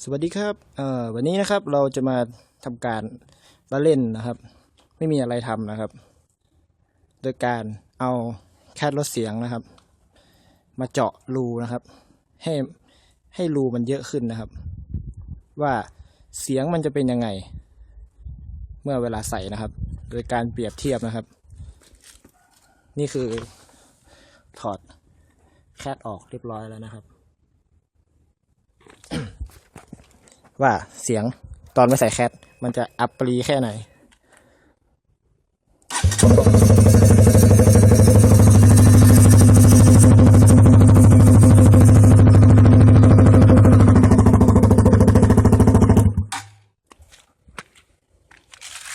สวัสดีครับวันนี้นะครับเราจะมาทำการเล่นนะครับไม่มีอะไรทำนะครับโดยการเอาแคทลดเสียงนะครับมาเจาะรูนะครับให้รูมันเยอะขึ้นนะครับว่าเสียงมันจะเป็นยังไงเมื่อเวลาใส่นะครับโดยการเปรียบเทียบนะครับนี่คือถอดแคทออกเรียบร้อยแล้วนะครับ ว่าเสียงตอนไม่ใส่แคทมันจะอัปรีแค่ไหน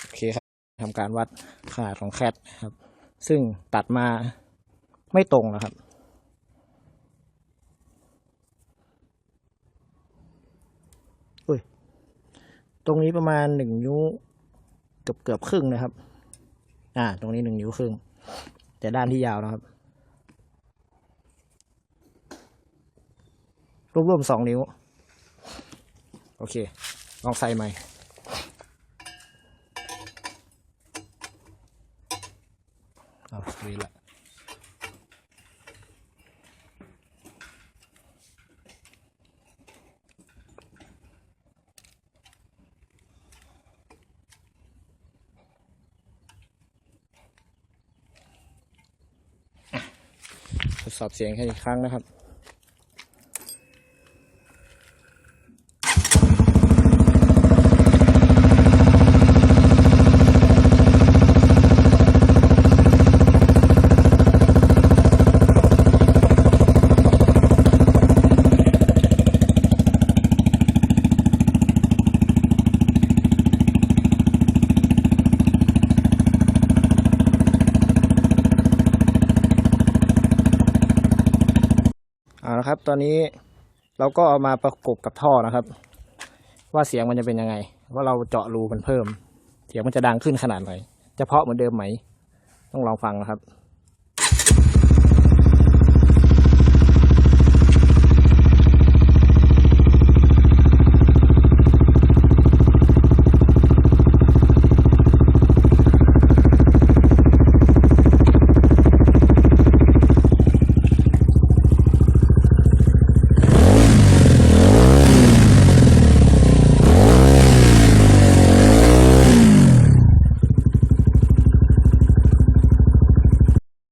โอเคครับทำการวัดขนาดของแคทครับซึ่งตัดมาไม่ตรงนะครับตรงนี้ประมาณ1 นิ้วเกือบครึ่งนะครับตรงนี้1 นิ้วครึ่งแต่ด้านที่ยาวนะครับรวมๆ2 นิ้วโอเคลองใส่ใหม่ดีละทดสอบเสียงแค่อีกครั้งนะครับเอาละครับตอนนี้เราก็เอามาประกบกับท่อนะครับว่าเสียงมันจะเป็นยังไงว่าเราเจาะรูมันเพิ่มเสียงมันจะดังขึ้นขนาดไหนจะเพราะเหมือนเดิมไหมต้องลองฟังนะครับ